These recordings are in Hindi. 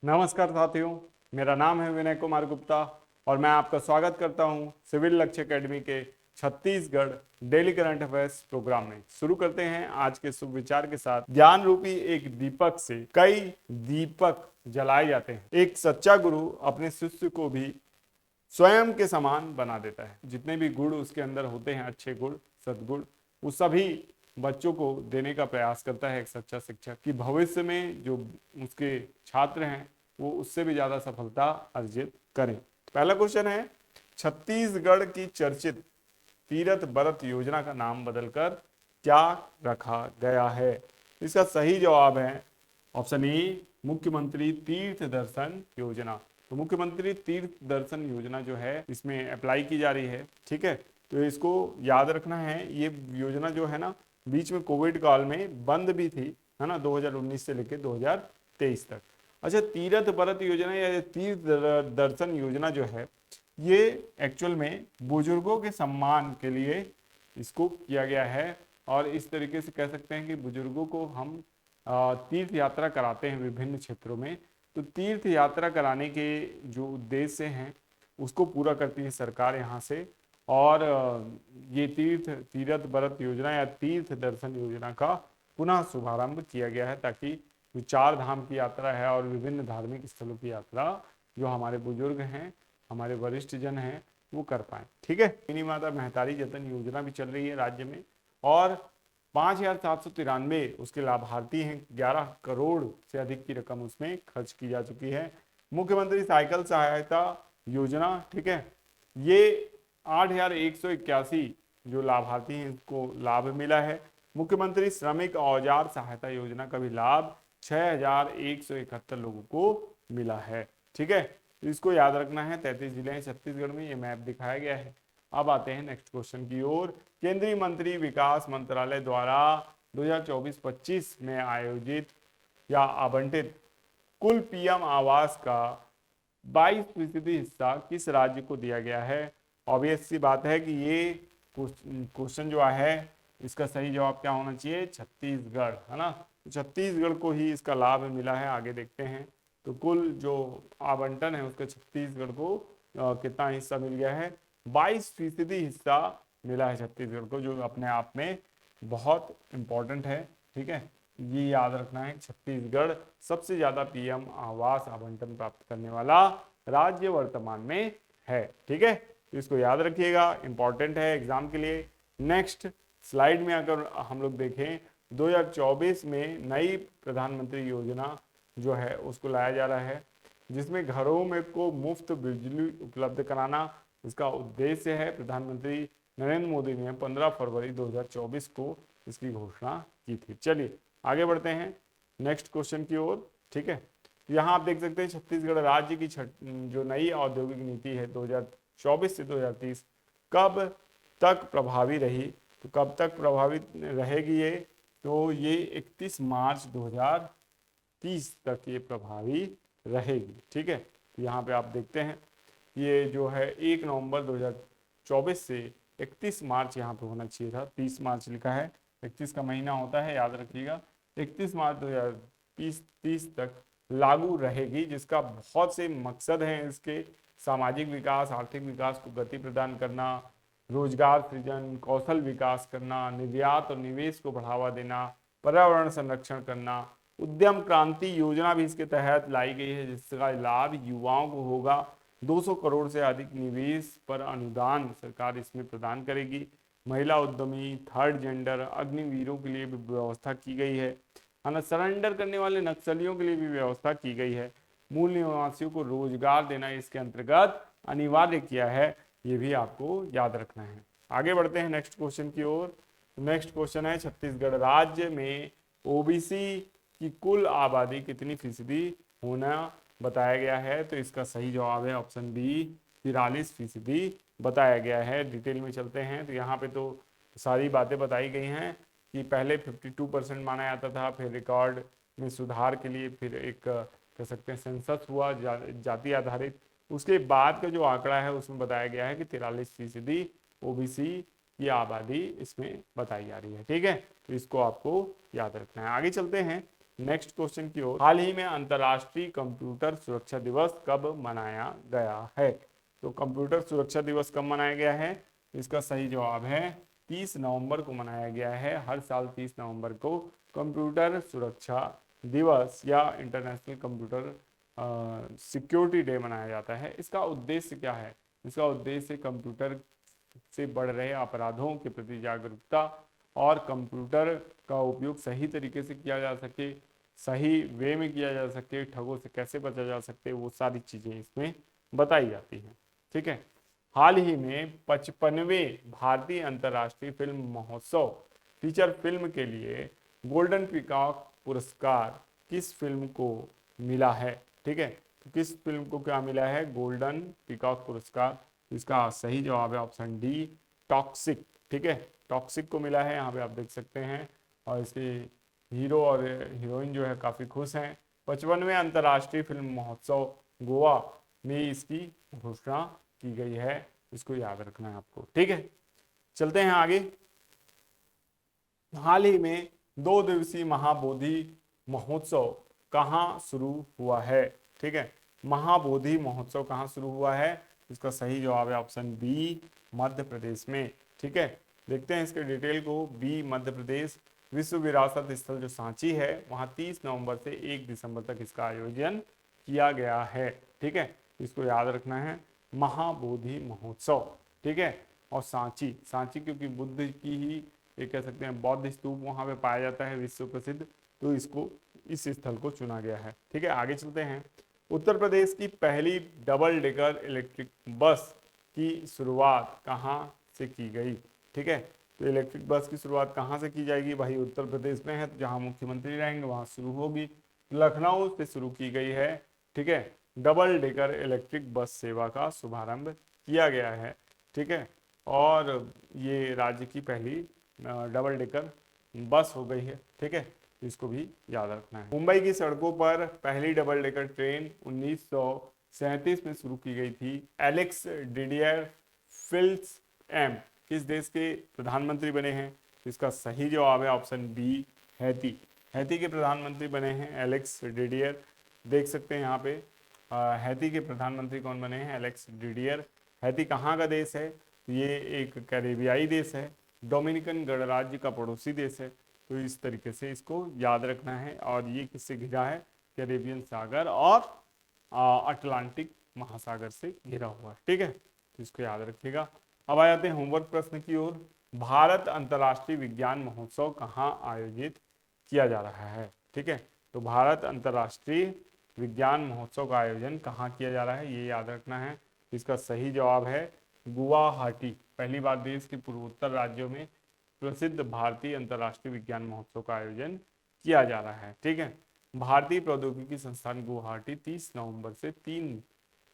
नमस्कार साथियों, मेरा नाम है विनय कुमार गुप्ता और मैं आपका स्वागत करता हूं सिविल लक्ष्य एकेडमी के Chhattisgarh daily current affairs programme में। शुरू करते हैं आज के शुभ विचार के साथ। ज्ञान रूपी एक दीपक से कई दीपक जलाए जाते हैं। एक सच्चा गुरु अपने शिष्य को भी स्वयं के समान बना देता है। जितने भी गुण उसके अंदर होते हैं, अच्छे गुण, सद्गुण, वो सभी बच्चों को देने का प्रयास करता है एक सच्चा शिक्षक, कि भविष्य में जो उसके छात्र हैं वो उससे भी ज्यादा सफलता अर्जित करें। पहला क्वेश्चन है, छत्तीसगढ़ की चर्चित तीरथ बरत योजना का नाम बदलकर क्या रखा गया है? इसका सही जवाब है ऑप्शन ए, मुख्यमंत्री तीर्थ दर्शन योजना। तो मुख्यमंत्री तीर्थ दर्शन योजना जो है इसमें अप्लाई की जा रही है। ठीक है, तो इसको याद रखना है। ये योजना जो है ना, बीच में कोविड काल में बंद भी थी, है ना, 2019 से लेकर 2023 तक। अच्छा, तीर्थ बरत योजना या तीर्थ दर्शन योजना जो है, ये एक्चुअल में बुजुर्गों के सम्मान के लिए इसको किया गया है। और इस तरीके से कह सकते हैं कि बुजुर्गों को हम तीर्थ यात्रा कराते हैं विभिन्न क्षेत्रों में। तो तीर्थ यात्रा कराने के जो उद्देश्य हैं उसको पूरा करती है सरकार यहाँ से। और ये तीर्थ बरत योजना या तीर्थ दर्शन योजना का पुनः शुभारंभ किया गया है, ताकि जो चार धाम की यात्रा है और विभिन्न धार्मिक स्थलों की यात्रा जो हमारे बुजुर्ग हैं, हमारे वरिष्ठ जन हैं, वो कर पाए। ठीक है, मिनी माता महतारी जतन योजना भी चल रही है राज्य में और 5,793 उसके लाभार्थी हैं। 11 करोड़ से अधिक की रकम उसमें खर्च की जा चुकी है। मुख्यमंत्री साइकिल सहायता योजना, ठीक है, ये 8,181 जो लाभार्थी हैं इसको लाभ मिला है। मुख्यमंत्री श्रमिक औजार सहायता योजना का भी लाभ 6,171 लोगों को मिला है। ठीक है, तो इसको याद रखना है। 33 जिले हैं छत्तीसगढ़ में, ये मैप दिखाया गया है। अब आते हैं नेक्स्ट क्वेश्चन की ओर। केंद्रीय मंत्री विकास मंत्रालय द्वारा 2024-25 में आयोजित या आवंटित कुल पीएम आवास का 22% हिस्सा किस राज्य को दिया गया है? ऑब्वियस सी बात है कि ये क्वेश्चन जो है इसका सही जवाब क्या होना चाहिए? छत्तीसगढ़, है ना। तो छत्तीसगढ़ को ही इसका लाभ मिला है। आगे देखते हैं, तो कुल जो आवंटन है उसका छत्तीसगढ़ को कितना हिस्सा मिल गया है? 22% हिस्सा मिला है छत्तीसगढ़ को, जो अपने आप में बहुत इंपॉर्टेंट है। ठीक है, ये याद रखना है, छत्तीसगढ़ सबसे ज्यादा पीएम आवास आवंटन प्राप्त करने वाला राज्य वर्तमान में है। ठीक है, तो इसको याद रखिएगा, इंपॉर्टेंट है एग्जाम के लिए। नेक्स्ट स्लाइड में अगर हम लोग देखें, 2024 में नई प्रधानमंत्री योजना जो है उसको लाया जा रहा है, जिसमें घरों में को मुफ्त बिजली उपलब्ध कराना इसका उद्देश्य है। प्रधानमंत्री नरेंद्र मोदी ने 15 फरवरी 2024 को इसकी घोषणा की थी। चलिए आगे बढ़ते हैं नेक्स्ट क्वेश्चन की ओर। ठीक है, यहाँ आप देख सकते हैं छत्तीसगढ़ राज्य की जो नई औद्योगिक नीति है 2024 से 2030 कब तक प्रभावी रही? तो कब तक प्रभावित रहेगी ये? तो ये 31 मार्च 2030 तक ये प्रभावी रहेगी। ठीक है, तो यहाँ पे आप देखते हैं ये जो है 1 नवंबर 2024 से 31 मार्च यहाँ पे होना चाहिए था, 30 मार्च लिखा है, 31 का महीना होता है, याद रखिएगा। 31 मार्च 2030 तक लागू रहेगी, जिसका बहुत से मकसद हैं इसके। सामाजिक विकास, आर्थिक विकास को गति प्रदान करना, रोजगार सृजन, कौशल विकास करना, निर्यात और निवेश को बढ़ावा देना, पर्यावरण संरक्षण करना। उद्यम क्रांति योजना भी इसके तहत लाई गई है, जिसका लाभ युवाओं को होगा। 200 करोड़ से अधिक निवेश पर अनुदान सरकार इसमें प्रदान करेगी। महिला उद्यमी, थर्ड जेंडर, अग्निवीरों के लिए भी व्यवस्था की गई है ना। सरेंडर करने वाले नक्सलियों के लिए भी व्यवस्था की गई है। मूल निवासियों को रोजगार देना इसके अंतर्गत अनिवार्य किया है, ये भी आपको याद रखना है। आगे बढ़ते हैं नेक्स्ट क्वेश्चन की ओर। नेक्स्ट क्वेश्चन है, छत्तीसगढ़ राज्य में ओबीसी की कुल आबादी कितनी फीसदी होना बताया गया है? तो इसका सही जवाब है ऑप्शन बी, 43% बताया गया है। डिटेल में चलते हैं तो यहाँ पे तो सारी बातें बताई गई हैं कि पहले 52% माना जाता था, फिर रिकॉर्ड में सुधार के लिए फिर एक कह सकते हैं सेंसस हुआ जाति आधारित। उसके बाद का जो आंकड़ा है उसमें बताया गया है कि 43% ओबीसी की आबादी इसमें बताई जा रही है। ठीक है, तो इसको आपको याद रखना है। आगे चलते हैं नेक्स्ट क्वेश्चन की ओर। हाल ही में अंतर्राष्ट्रीय कंप्यूटर सुरक्षा दिवस कब मनाया गया है? तो कंप्यूटर सुरक्षा दिवस कब मनाया गया है? इसका सही जवाब है 30 नवंबर को मनाया गया है। हर साल 30 नवंबर को कंप्यूटर सुरक्षा दिवस या इंटरनेशनल कंप्यूटर सिक्योरिटी डे मनाया जाता है। इसका उद्देश्य क्या है? इसका उद्देश्य कंप्यूटर से बढ़ रहे अपराधों के प्रति जागरूकता और कंप्यूटर का उपयोग सही तरीके से किया जा सके, सही वे में किया जा सके, ठगों से कैसे बचा जा सकते, वो सारी चीजें इसमें बताई जाती हैं। ठीक है। हाल ही में 55वें भारतीय अंतर्राष्ट्रीय फिल्म महोत्सव फीचर फिल्म के लिए गोल्डन पीकॉक पुरस्कार किस फिल्म को मिला है? ठीक है, तो किस फिल्म को क्या मिला है? गोल्डन पीकॉक पुरस्कार। इसका सही जवाब है ऑप्शन डी, टॉक्सिक। ठीक है, टॉक्सिक को मिला है, यहाँ पे आप देख सकते हैं। और इसके हीरो और हीरोइन जो है काफी खुश हैं। 55वें अंतर्राष्ट्रीय फिल्म महोत्सव गोवा में इसकी घोषणा की गई है, इसको याद रखना है आपको। ठीक है, चलते हैं आगे। हाल ही में 2 दिवसीय महाबोधि महोत्सव कहाँ शुरू हुआ है? ठीक है, महाबोधि महोत्सव कहाँ शुरू हुआ है? इसका सही जवाब है ऑप्शन बी, मध्य प्रदेश में। ठीक है, देखते हैं इसके डिटेल को। बी, मध्य प्रदेश। विश्व विरासत स्थल जो सांची है, वहां 30 नवंबर से 1 दिसंबर तक इसका आयोजन किया गया है। ठीक है, इसको याद रखना है, महाबोधि महोत्सव। ठीक है, और सांची, सांची क्योंकि बुद्ध की ही एक कह सकते हैं बौद्ध स्तूप वहां पे पाया जाता है, विश्व प्रसिद्ध, तो इसको इस स्थल को चुना गया है। ठीक है, आगे चलते हैं। उत्तर प्रदेश की पहली डबल डेकर इलेक्ट्रिक बस की शुरुआत कहाँ से की गई? ठीक है, तो इलेक्ट्रिक बस की शुरुआत कहाँ से की जाएगी? भाई उत्तर प्रदेश में है, तो जहाँ मुख्यमंत्री रहेंगे वहां शुरू होगी। लखनऊ से शुरू की गई है। ठीक है, डबल डेकर इलेक्ट्रिक बस सेवा का शुभारंभ किया गया है। ठीक है, और ये राज्य की पहली डबल डेकर बस हो गई है। ठीक है, इसको भी याद रखना है। मुंबई की सड़कों पर पहली डबल डेकर ट्रेन 1937 में शुरू की गई थी। एलेक्स डिडियर फिल्स एम किस देश के प्रधानमंत्री बने हैं? इसका सही जवाब है ऑप्शन बी, हैती। हैती के प्रधानमंत्री बने हैं एलेक्स डिडियर। देख सकते हैं यहाँ पे हैती के प्रधानमंत्री कौन बने हैं? Alex Didier. हैती कहाँ का देश है? ये एक कैरेबियाई देश है, डोमिनिकन गणराज्य का पड़ोसी देश है। तो इस तरीके से इसको याद रखना है। और ये किससे घिरा है? कैरेबियन सागर और अटलांटिक महासागर से घिरा हुआ है। ठीक है, तो इसको याद रखिएगा। अब आ जाते हैं होमवर्क प्रश्न की ओर। भारत अंतर्राष्ट्रीय विज्ञान महोत्सव कहाँ आयोजित किया जा रहा है? ठीक है, तो भारत अंतर्राष्ट्रीय विज्ञान महोत्सव का आयोजन कहाँ किया जा रहा है, ये याद रखना है। इसका सही जवाब है गुवाहाटी। पहली बार देश के पूर्वोत्तर राज्यों में प्रसिद्ध भारतीय अंतर्राष्ट्रीय विज्ञान महोत्सव का आयोजन किया जा रहा है। ठीक है, भारतीय प्रौद्योगिकी संस्थान गुवाहाटी 30 नवंबर से 3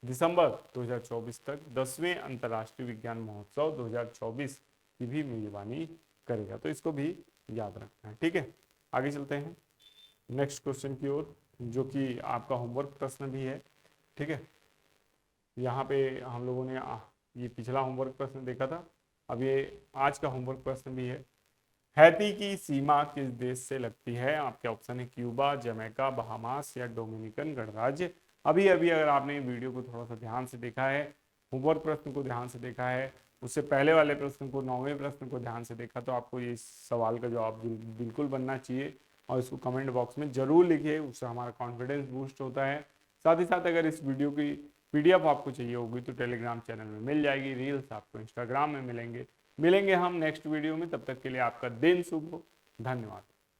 दिसंबर 2024 तक 10वें अंतर्राष्ट्रीय विज्ञान महोत्सव 2024 की भी मेजबानी करेगा, तो इसको भी याद रखना है। ठीक है, आगे चलते हैं नेक्स्ट क्वेश्चन की ओर, जो कि आपका होमवर्क प्रश्न भी है। ठीक है, यहाँ पे हम लोगों ने ये पिछला होमवर्क प्रश्न देखा था, अब ये आज का होमवर्क प्रश्न भी है। हैती की सीमा किस देश से लगती है? आपके ऑप्शन है क्यूबा, जमैका, बहामास या डोमिनिकन गणराज्य। अभी अभी अगर आपने वीडियो को थोड़ा सा ध्यान से देखा है, होमवर्क प्रश्न को ध्यान से देखा है, उससे पहले वाले प्रश्न को, 9वें प्रश्न को ध्यान से देखा, तो आपको ये सवाल का जवाब बिल्कुल बनना चाहिए। और इसको कमेंट बॉक्स में जरूर लिखिए, उससे हमारा कॉन्फिडेंस बूस्ट होता है। साथ ही साथ अगर इस वीडियो की PDF आपको चाहिए होगी तो टेलीग्राम चैनल में मिल जाएगी, रील्स आपको इंस्टाग्राम में मिलेंगे हम नेक्स्ट वीडियो में। तब तक के लिए आपका दिन शुभ हो, धन्यवाद।